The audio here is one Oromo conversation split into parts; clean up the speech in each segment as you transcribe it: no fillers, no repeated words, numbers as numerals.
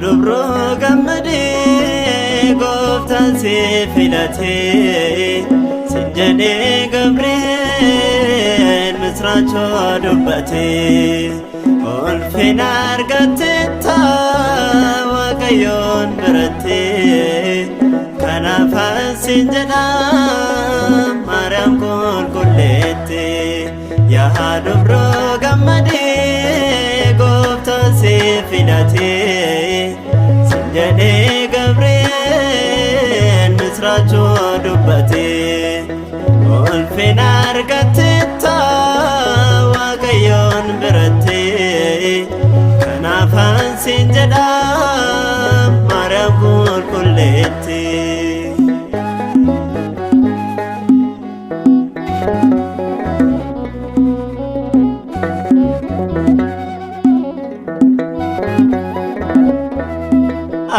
dubro gammade gooftaan si filate sinjane Gabriel misraachoo dubbate ulfina argattetta Waaqayyoon biratti kanaaf sinjana Maariyaam qulqulleetti yaa dubro gammade gooftaan si filate sinjane Gabriel misraachoo dubbate ulfina argattetta Waaqayyoon biratti kanaaf sinjana Maariyaam qulqulleetti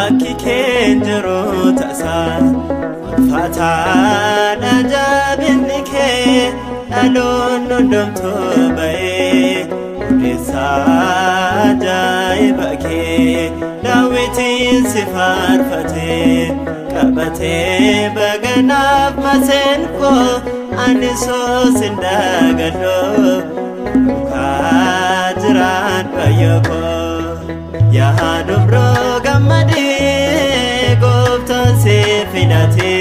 Akki keenjero tasa ulfaataan ajaa'ibni kee dhaloon hundumtu ba'ee odeessaa ajaa'iba kee Daawitiin si faarfatee qabatee baganaaf maseenqoo ani sin dagadhoo duukaa jiraan bayyakoo yaa dubro gammade gooftaan si filate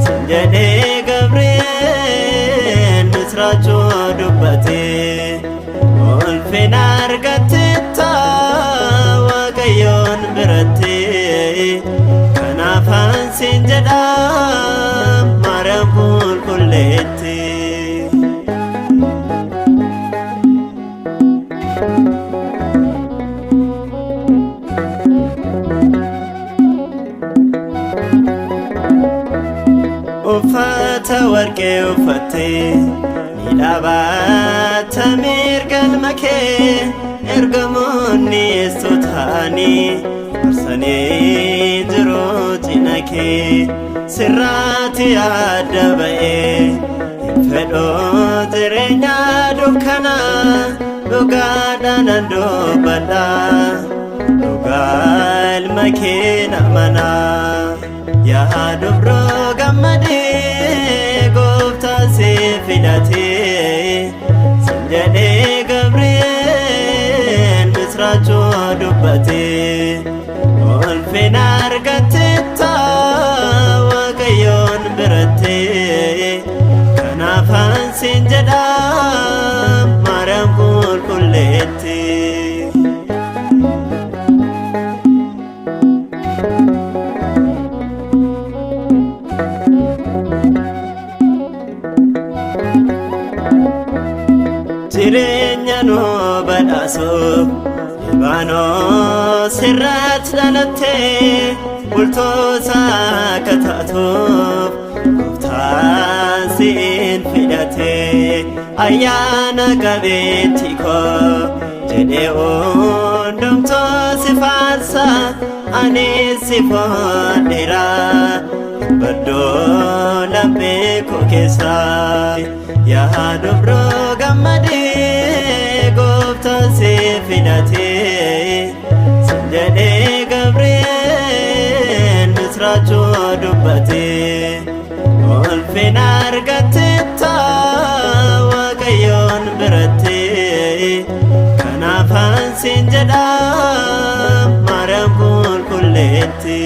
sinjane Gabriel misraachoo dubbate ulfina argattetta Waaqayyoon biratti kanaaf sinjana Maariyaam qulqulleetti uffata warqee uffattee miidhagbaata mirgaan makee ergamoonni eessootaanii marsanii jiru cina kee sirraatti adda ba'ee fedhoo jireenya dukkanaa dhugaadhaan dubbadha dhugaa ilma kee amanaa yaa dubro gammade gooftaan si filate sinjane Gabriel misraachoo dubbate ulfina argattetta Waaqayyoon biratti kanaaf sinjana Maariyaam qulqulleetti jireenya nuu badhaasuuf Libaanoos irratti dhalattee bultoosa akka taatuuf gooftaan siin fidate ayyaana qabeettii koo jedhee hundumtuu si faarsa anis si foodheera baddoo laphee koo keessa yaa dubro gammade gooftaan si filate sinjane Gabriel misraachoo dubbate ulfina argattetta Waaqayyoon biratti kanaaf sinjana Maariyaam qulqulleetti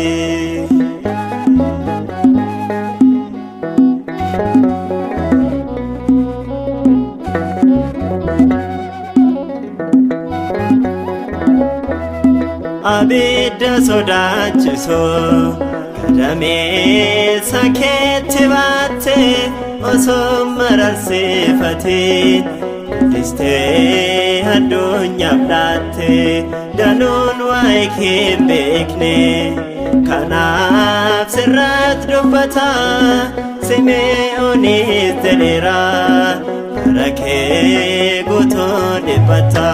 abidda sodaachisoo gadameessa keetti baatte osoo mararsiifatiin diste addunyaa blaatte danuun waa'ee kee beekne kanaaf sirratti dubbata Sime'oonis jedheera bara kee guutuu dhiphata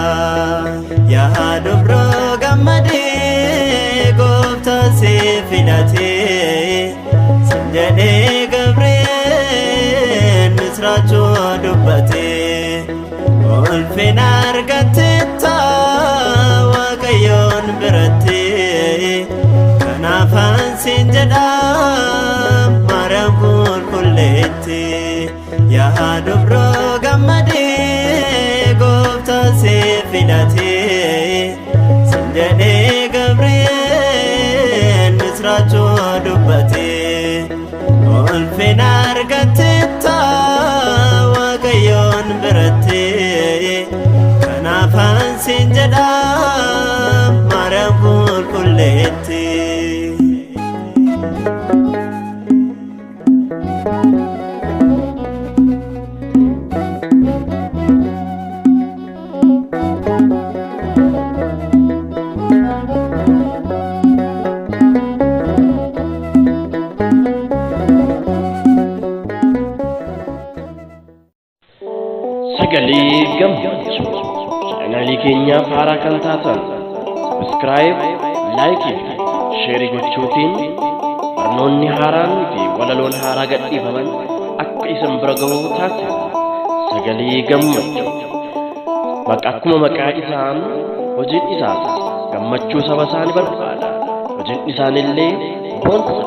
yaa dubroo gammadee gooftaan si filatee sin jedhee Gabri'eel misraachoo dubbatee ulfina argattetta Waaqayyoon biratti kanaafan sin jedha Maariyaam qulqulleetti yaa dubroo gammadee gooftaan si filatee sin jedhee Gabri'eel misraachoo dubbatee ulfina argattetta Waaqayyoon biratti kanaafan sin jedha Maariyaam qulqulleetti Sagalee gammachuu chaanaalii keenyaaf haaraa kan taatan subscribe, like fi share gochuutiin barnoonni haaraan fi walaloon haaraa gadhiifaman akka isin bira ga'u taasisa. Sagalee gammachuu akkuma maqaa isaan hojiin isaas gammachuu saba isaanii barbaada. Hojiin isaanillee boonsa.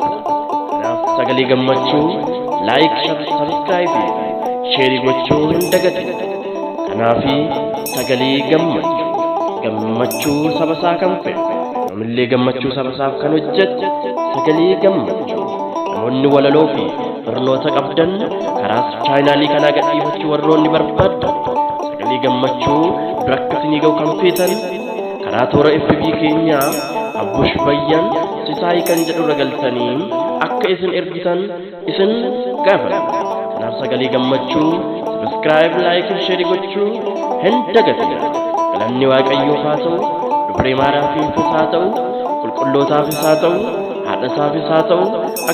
Kanaaf sagalee gammachuu like, subscribe fi share gochuu hin dagatin. Kanaafi sagalee gammachuu saba isaa kan fedhu namillee gammachuu saba isaaf kan hojjetu sagalee gammachuu namoonni walaloo fi barnoota qabdan karaa chaanaalii kanaa gadhiifachuu warroonni barbaaddan sagalee gammachuu bira akka isinii ga'u kan feetan karaa toora FB keenyaa Abbush Bayyan Sisaayii kan jedhu irra galtanii akka isin ergitan isin gaafadha. Kanaaf sagalee gammachuu subscribe, like, share gochuu hin dagatinaa. Galanni Waaqayyoof haa ta'u, dubree Maariyaamiifis haa ta'u, qulqullootaafis haa ta'u, haadha isaafis haa ta'u,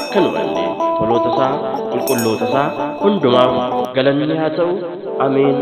akkanumallee toloota isaa, qulqulloota isaa hundumaaf galanni haa ta'u. Ameen.